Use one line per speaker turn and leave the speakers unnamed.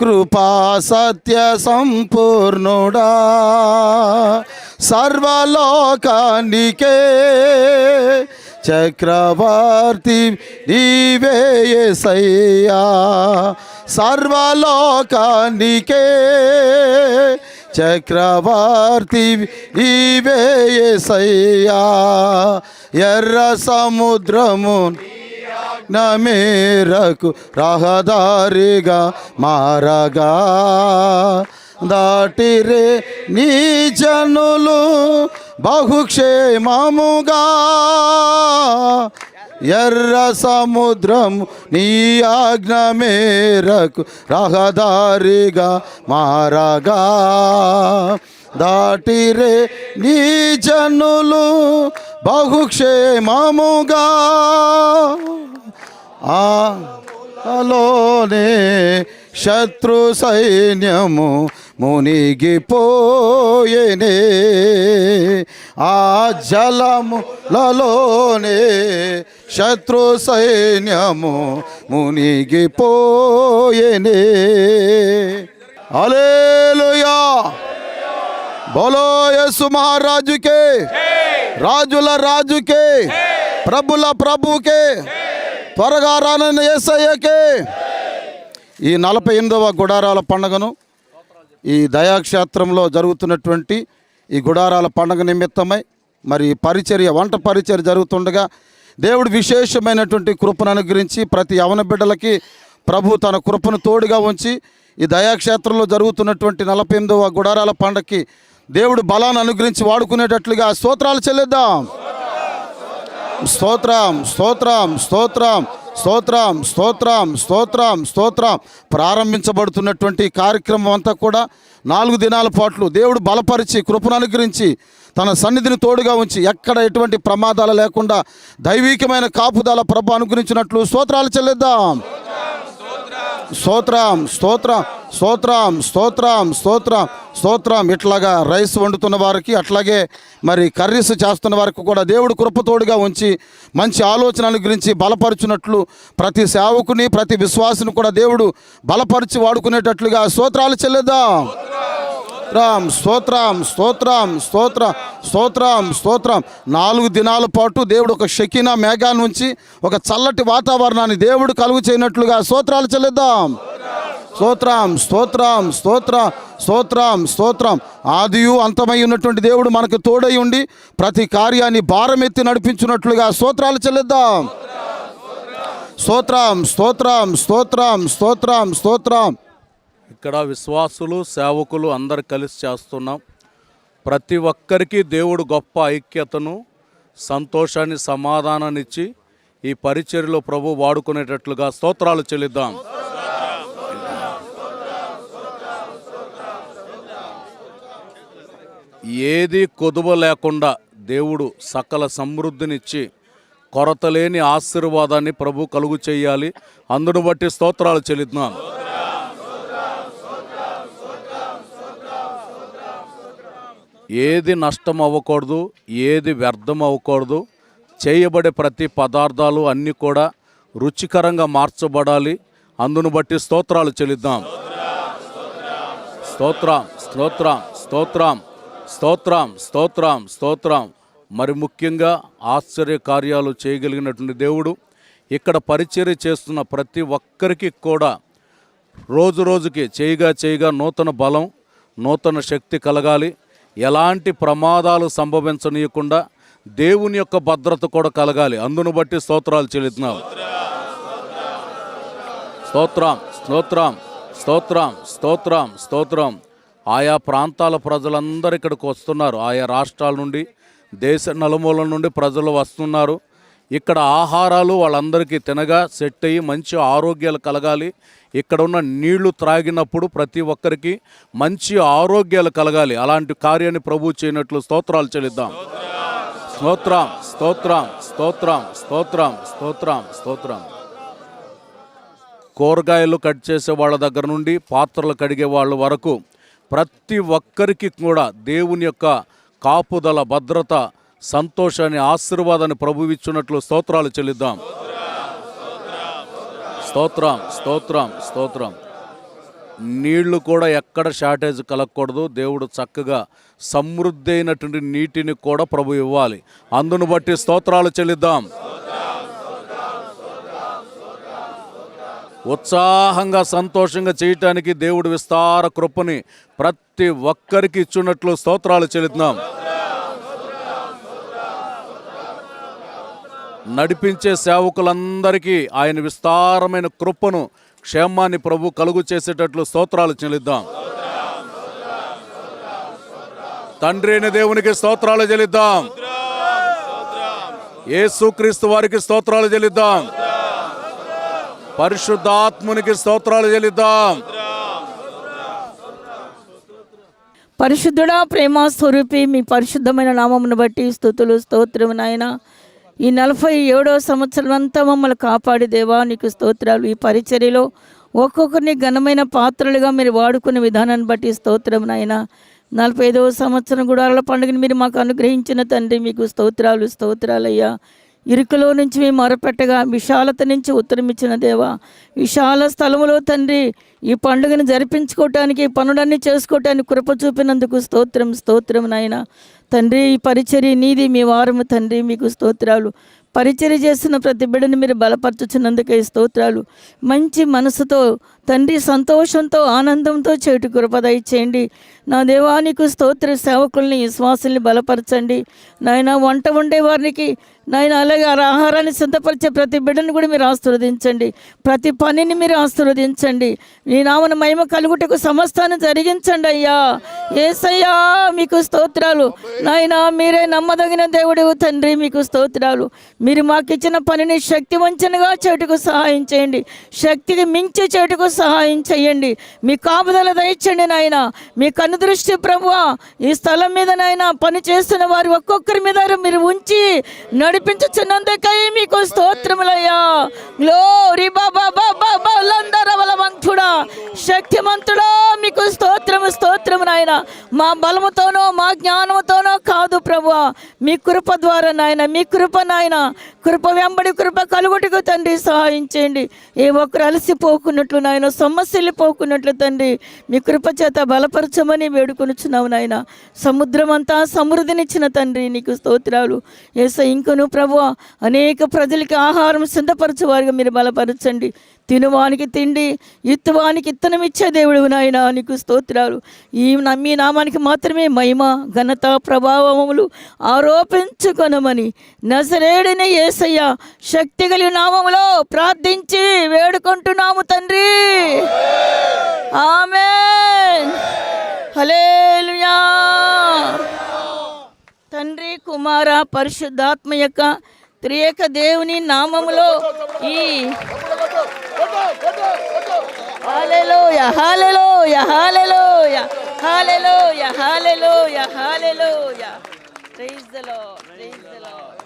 కృపా సత్య సంపూర్ణుడా సర్వలోకానికే చక్రవర్తి నీవే యేసయ్యా సర్వలోకానికే చక్రవర్తి నీవే యేసయ్యా ఎర్ర సముద్రము మేరకు రహదారిగా మారగా దాటిరే నీ జనులు బహుక్షేమముగా ఎర్ర సముద్రము నీ ఆజ్ఞ మేరకు రహదారిగా మారగా దాటిరే నీ జనులు బహుక్షేమముగా ఆలోనే శత్రు సైన్యము మునిగిపోయేనే ఆ జలములలోనే శత్రు సైన్యము మునిగిపోయేనే హల్లెలూయా బోలో యేసు మహారాజుకే రాజుల రాజుకే ప్రభుల ప్రభుకే త్వరగా రానన్న యేసయ్యకే ఈ 48వ గుడారాల పండుగను ఈ దయాక్షేత్రంలో జరుగుతున్నటువంటి ఈ గుడారాల పండుగ నిమిత్తమై మరి పరిచర్య వంట పరిచర్య జరుగుతుండగా దేవుడు విశేషమైనటువంటి కృపను అనుగ్రహించి ప్రతి యవన బిడ్డలకి ప్రభు తన కృపను తోడుగా ఉంచి ఈ దయాక్షేత్రంలో జరుగుతున్నటువంటి 48వ గుడారాల పండుగకి దేవుడు బలాన్ని అనుగ్రహించి వాడుకునేటట్లుగా స్తోత్రాలు చెల్లిద్దాం. స్తోత్రం స్తోత్రం స్తోత్రం స్తోత్రం స్తోత్రం స్తోత్రం స్తోత్రం. ప్రారంభించబడుతున్నటువంటి కార్యక్రమం అంతా కూడా 4 దినాల పాటు దేవుడు బలపరిచి కృపను అనుగ్రహించి తన సన్నిధిని తోడుగా ఉంచి ఎక్కడ ఎటువంటి ప్రమాదాలు లేకుండా దైవికమైన కాపుదల ప్రభు అనుగ్రహించినట్లు స్తోత్రాలు చెల్లిద్దాం. స్తోత్రం స్తోత్రం స్తోత్రం స్తోత్రం స్తోత్రం స్తోత్రం. ఇట్లాగా రైస్ వండుతున్న వారికి అట్లాగే మరి కర్రీస్ చేస్తున్న వారికి కూడా దేవుడు కృపతోడుగా ఉంచి మంచి ఆలోచన అనుగ్రహించి బలపరుచున్నట్లు ప్రతి సేవకుని ప్రతి విశ్వాసిని కూడా దేవుడు బలపరిచి వాడుకునేటట్లుగా స్తోత్రాలు చెల్లిద్దాం. స్తోత్రం స్తోత్రం స్తోత్రం స్తోత్రం స్తోత్రం. 4 దినాల పాటు దేవుడు ఒక షకీనా మేఘాన్ని ఉంచి ఒక చల్లటి వాతావరణాన్ని దేవుడు కలుగు చేయనట్లుగా స్తోత్రాలు చెల్లిద్దాం. స్తోత్రం స్తోత్రం స్తోత్రం స్తోత్రం స్తోత్రం. ఆదియు అంతమై ఉన్నటువంటి దేవుడు మనకు తోడై ఉండి ప్రతి కార్యాన్ని భారమెత్తి నడిపించినట్లుగా స్తోత్రాలు చెల్లిద్దాం. స్తోత్రం స్తోత్రం స్తోత్రం స్తోత్రం స్తోత్రం.
ఇక్కడ విశ్వాసులు సేవకులు అందరు కలిసి చేస్తున్నాం. ప్రతి ఒక్కరికి దేవుడు గొప్ప ఐక్యతను సంతోషాన్ని సమాధానాన్ని ఇచ్చి ఈ పరిచర్యలో ప్రభు వాడుకునేటట్లుగా స్తోత్రాలు చెల్లిద్దాం. ఏది కొదువ లేకుండా దేవుడు సకల సమృద్ధినిచ్చి కొరత లేని ఆశీర్వాదాన్ని ప్రభు కలుగు చేయాలి. అందును బట్టి స్తోత్రాలు చెల్లిద్దాం. ఏది నష్టం అవ్వకూడదు, ఏది వ్యర్థం అవ్వకూడదు. చేయబడే ప్రతి పదార్థాలు అన్నీ కూడా రుచికరంగా మార్చబడాలి. అందును బట్టి స్తోత్రాలు చెల్లిద్దాం. స్తోత్రం స్తోత్రం స్తోత్రం స్తోత్రం స్తోత్రం స్తోత్రం. మరి ముఖ్యంగా ఆశ్చర్య కార్యాలు చేయగలిగినటువంటి దేవుడు ఇక్కడ పరిచర్య చేస్తున్న ప్రతి ఒక్కరికి కూడా రోజు రోజుకి చేయగా నూతన బలం నూతన శక్తి కలగాలి. ఎలాంటి ప్రమాదాలు సంభవించనీయకుండా దేవుని యొక్క భద్రత కూడా కలగాలి. అందును బట్టి స్తోత్రాలు చెల్లిద్దాం. స్తోత్రం స్తోత్రం స్తోత్రం స్తోత్రం స్తోత్రం. ఆయా ప్రాంతాల ప్రజలందరూ ఇక్కడికి వస్తున్నారు. ఆయా రాష్ట్రాల నుండి దేశ నలుమూలల నుండి ప్రజలు వస్తున్నారు. ఇక్కడ ఆహారాలు వాళ్ళందరికీ తినగా సెట్ అయ్యి మంచి ఆరోగ్యాలు కలగాలి. ఇక్కడ ఉన్న నీళ్లు త్రాగినప్పుడు ప్రతి ఒక్కరికి మంచి ఆరోగ్యాలు కలగాలి. అలాంటి కార్యాన్ని ప్రభు చేయనట్లు స్తోత్రాలు చెల్లిద్దాం. స్తోత్రం స్తోత్రం స్తోత్రం స్తోత్రం స్తోత్రం స్తోత్రం. కూరగాయలు కట్ చేసే వాళ్ళ దగ్గర నుండి పాత్రలు కడిగే వాళ్ళ వరకు ప్రతి ఒక్కరికి కూడా దేవుని యొక్క కాపుదల భద్రత సంతోషాన్ని ఆశీర్వాదాన్ని ప్రభువిచ్చున్నట్లు స్తోత్రాలు చెల్లిద్దాం. స్తోత్రం స్తోత్రం స్తోత్రం. నీళ్లు కూడా ఎక్కడ షార్టేజ్ కలగకూడదు. దేవుడు చక్కగా సమృద్ధి అయినటువంటి నీటిని కూడా ప్రభు ఇవ్వాలి. అందును బట్టి స్తోత్రాలు చెల్లిద్దాం. ఉత్సాహంగా సంతోషంగా చేయటానికి దేవుడు విస్తార కృపని ప్రతి ఒక్కరికి ఇచ్చున్నట్లు స్తోత్రాలు చెల్లిద్దాం. నడిపించే సేవకులందరికీ ఆయన విస్తారమైన కృపను క్షేమాన్ని ప్రభు కలుగు చేసేటట్లు స్తోత్రాలు చెల్లిద్దాం. తండ్రి అయిన దేవునికి స్తోత్రాలు చెల్లిద్దాం. యేసుక్రీస్తు వారికి స్తోత్రాలు చెల్లిద్దాం. పరిశుద్ధాత్మునికి స్తోత్రాలు చెల్లిద్దాం.
పరిశుద్ధుడా, ప్రేమ స్వరూపి, మీ పరిశుద్ధమైన నామమును బట్టి స్తుతులు స్తోత్రము నాయనా. ఈ 47వ సంవత్సరం అంతా మమ్మల్ని కాపాడి దేవా నీకు స్తోత్రాలు. ఈ పరిచర్యలో ఒక్కొక్కరిని ఘనమైన పాత్రలుగా మీరు వాడుకునే విధానాన్ని బట్టి స్తోత్రం నాయన. 45వ సంవత్సరం గుడారాల పండుగని మీరు మాకు అనుగ్రహించిన తండ్రి మీకు స్తోత్రాలయ్యా. ఇరుకులో నుంచి మేము మొరపెట్టగా విశాలత నుంచి ఉత్తరమిచ్చిన దేవా, విశాల స్థలములో తండ్రి ఈ పండుగను జరిపించుకోవటానికి, పనులన్నీ చేసుకోవటానికి కృప చూపినందుకు స్తోత్రం నాయన. తండ్రి ఈ పరిచర్య నీది, మీ వారము తండ్రి మీకు స్తోత్రాలు. పరిచర్య చేస్తున్న ప్రతి బిడ్డని మీరు బలపరచుచున్నందుకే స్తోత్రాలు. మంచి మనసుతో తండ్రి సంతోషంతో ఆనందంతో చేటు కృప దయచేయండి నా దేవానికి స్తోత్ర. సేవకుల్ని విశ్వాసుల్ని బలపరచండి నాయన. వంట వండే వారికి నాయన, అలాగే ఆహారాన్ని సిద్ధపరిచే ప్రతి బిడ్డను కూడా మీరు ఆశీర్వదించండి. ప్రతి పనిని మీరు ఆశీర్వదించండి. నీ నామన మహిమ కలుగుటకు సమస్తాన్ని జరిగించండి అయ్యా. యేసయ్యా మీకు స్తోత్రాలు నాయన. మీరే నమ్మదగిన దేవుడు తండ్రి మీకు స్తోత్రాలు. మీరు మాకు ఇచ్చిన పనిని శక్తి వంచనగా చేటుకు సహాయం చేయండి. శక్తికి మించి చేటుకు సహాయం చేయండి. మీ కాపుదల దయచండి నాయన. మీ కన్ను దృష్టి ప్రభువా ఈ స్థలం మీద నాయన పని చేస్తున్న వారు ఒక్కొక్కరి మీద మీరు ఉంచి నడిపించుచున్నందుకై మీకు స్తోత్రములయ్యా. గ్లోరీ బాబా బాబా లందరవలవంతుడా, శక్తిమంతుడా మీకు స్తోత్రము నాయన. మా బలముతోనో మా జ్ఞానముతోనో కాదు ప్రభువా, మీ కృప ద్వారా నాయన. మీ కృప నాయన, కృప వెంబడి కృప కలుగుటకు తండ్రి సహాయం చేయండి. ఏ ఒక్కరు అలసిపోకున్నట్లు నాయన, సమస్యలు పోకున్నట్లు తండ్రి మీ కృప చేత బలపరచమని వేడుకొనుచున్నావు నాయన. సముద్రం అంతా సమృద్ధినిచ్చిన తండ్రి నీకు స్తోత్రాలు. యేసు ఇంకను ప్రభువా అనేక ప్రజలకి ఆహారం సిద్ధపరచువారుగా మీరు బలపరచండి. తినువానికి తిండి, ఇత్తువానికి ఇత్తనం ఇచ్చే దేవుడు నాయన నీకు స్తోత్రాలు. మీ నామానికి మాత్రమే మహిమ ఘనత ప్రభావములు ఆరోపించుకొనమని నజరేయుడైన యేసయ్య శక్తి కలిగిన నామములో ప్రార్థించి వేడుకుంటున్నాము తండ్రి. ఆమేన్. హల్లెలూయా. తండ్రి, కుమార, పరిశుద్ధాత్మ యొక్క త్రియేక దేవుని నామములో ఈ hallelujah hallelujah hallelujah hallelujah hallelujah hallelujah. Praise the Lord, praise the lord.